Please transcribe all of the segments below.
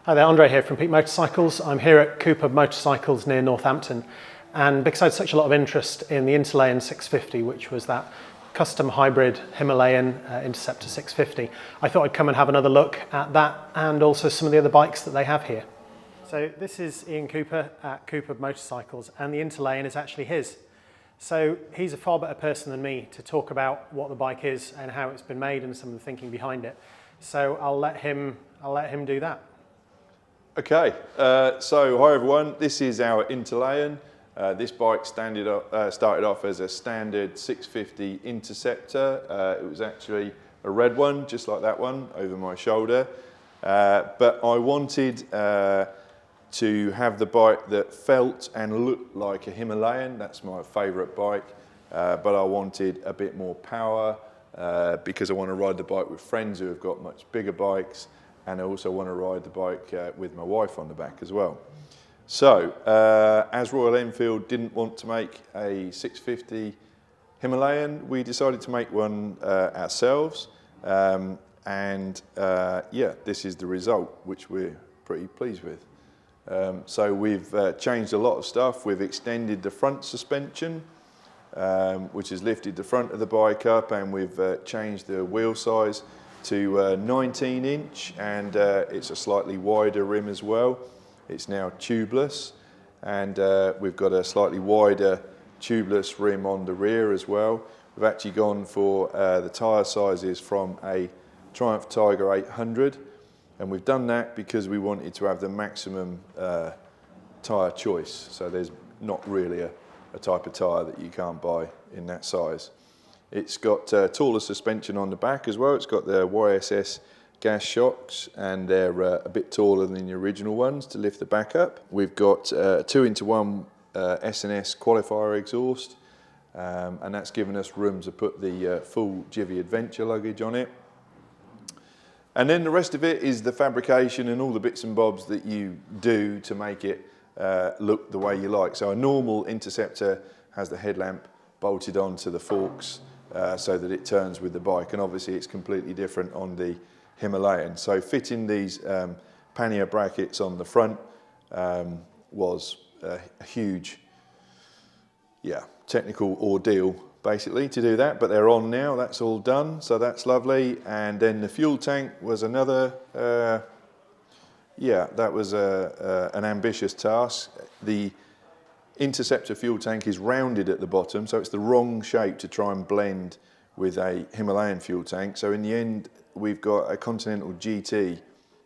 Hi there, Andre here from Peak Motorcycles. I'm here at Cooperb Motorcycles near Northampton, and because I had such a lot of interest in the Interlayan 650, which was that custom hybrid Himalayan Interceptor 650, I thought I'd come and have another look at that and also some of the other bikes that they have here. So this is Ian Cooper at Cooperb Motorcycles, and the Interlayan is actually his. So he's a far better person than me to talk about what the bike is and how it's been made and some of the thinking behind it. So I'll let him do that. Okay, so hi everyone, this is our Interlayan. This bike started off as a standard 650 Interceptor. It was actually a red one, just like that one, over my shoulder. But I wanted to have the bike that felt and looked like a Himalayan. That's my favourite bike, but I wanted a bit more power because I want to ride the bike with friends who have got much bigger bikes. And I also want to ride the bike with my wife on the back as well. So, as Royal Enfield didn't want to make a 650 Himalayan, we decided to make one ourselves. Yeah, this is the result, which we're pretty pleased with. So we've changed a lot of stuff. We've extended the front suspension, which has lifted the front of the bike up, and we've changed the wheel size to 19 inch, and it's a slightly wider rim as well. It's now tubeless, and we've got a slightly wider tubeless rim on the rear as well. We've actually gone for the tyre sizes from a Triumph Tiger 800, and we've done that because we wanted to have the maximum tyre choice. So there's not really a type of tyre that you can't buy in that size. It's got taller suspension on the back as well. It's got the YSS gas shocks, and they're a bit taller than the original ones to lift the back up. We've got a 2-into-1 S&S qualifier exhaust, and that's given us room to put the full Jivy Adventure luggage on it. And then the rest of it is the fabrication and all the bits and bobs that you do to make it look the way you like. So a normal Interceptor has the headlamp bolted onto the forks, so that it turns with the bike, and obviously it's completely different on the Himalayan. So fitting these pannier brackets on the front was a huge, technical ordeal basically to do that, but they're on now, that's all done, so that's lovely. And then the fuel tank was another, that was an ambitious task. The Interceptor fuel tank is rounded at the bottom, so it's the wrong shape to try and blend with a Himalayan fuel tank. So in the end, we've got a Continental GT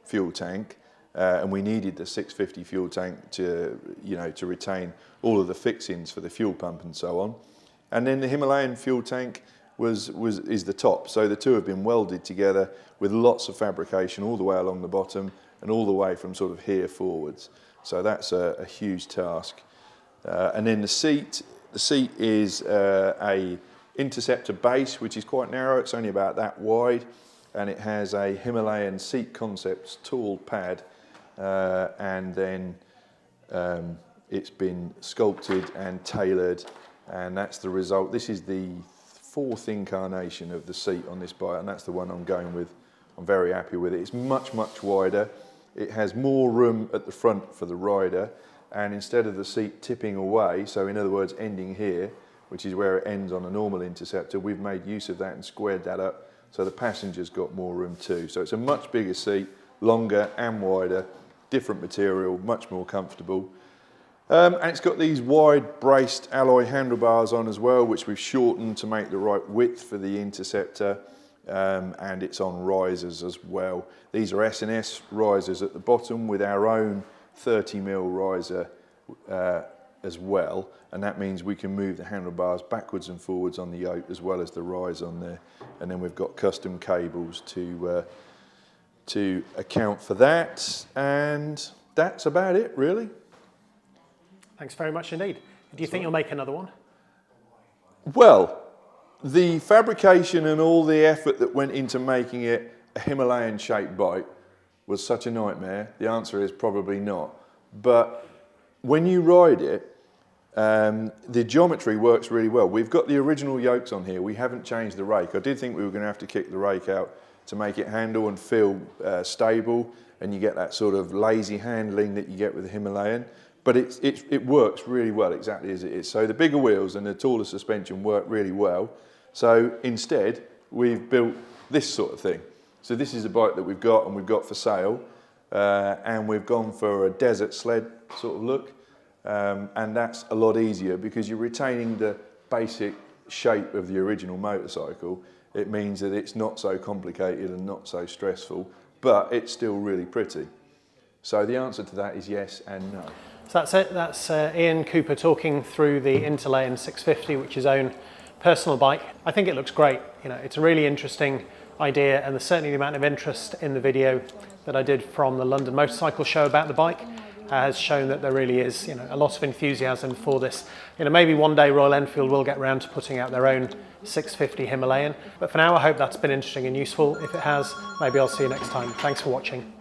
fuel tank, and we needed the 650 fuel tank to, to retain all of the fixings for the fuel pump and so on. And then the Himalayan fuel tank is the top. So the two have been welded together with lots of fabrication all the way along the bottom and all the way from sort of here forwards. So that's a huge task. And then the seat is a Interceptor base, which is quite narrow. It's only about that wide, and it has a Himalayan Seat Concepts tall pad, and then it's been sculpted and tailored, and that's the result. This is the 4th incarnation of the seat on this bike, and that's the one I'm going with. I'm very happy with it. It's much, much wider. It has more room at the front for the rider, and instead of the seat tipping away, so in other words ending here, which is where it ends on a normal Interceptor, we've made use of that and squared that up so the passenger's got more room too. So it's a much bigger seat, longer and wider, different material, much more comfortable. And it's got these wide braced alloy handlebars on as well, which we've shortened to make the right width for the Interceptor, and it's on risers as well. These are S&S risers at the bottom with our own 30mm riser as well, and that means we can move the handlebars backwards and forwards on the yoke as well as the rise on there. And then we've got custom cables to account for that, and that's about it really. Thanks very much indeed. Do you think you'll make another one? Well, the fabrication and all the effort that went into making it a Himalayan shaped bike was such a nightmare. The answer is probably not. But when you ride it, The geometry works really well. We've got the original yokes on here. We haven't changed the rake. I did think we were going to have to kick the rake out to make it handle and feel stable, and you get that sort of lazy handling that you get with the Himalayan. But it works really well exactly as it is. So the bigger wheels and the taller suspension work really well. So instead, we've built this sort of thing. So this is a bike that we've got and we've got for sale, and we've gone for a Desert Sled sort of look, and that's a lot easier because you're retaining the basic shape of the original motorcycle. It means that it's not so complicated and not so stressful, but it's still really pretty. So the answer to that is yes and no. So that's it. That's Ian Cooper talking through the Interlayan 650, which is his own personal bike. I think it looks great. You know, it's a really interesting idea, and there's certainly the amount of interest in the video that I did from the London Motorcycle Show about the bike has shown that there really is, you know, a lot of enthusiasm for this. You know, maybe one day Royal Enfield will get around to putting out their own 650 Himalayan. But for now, I hope that's been interesting and useful. If it has, maybe I'll see you next time. Thanks for watching.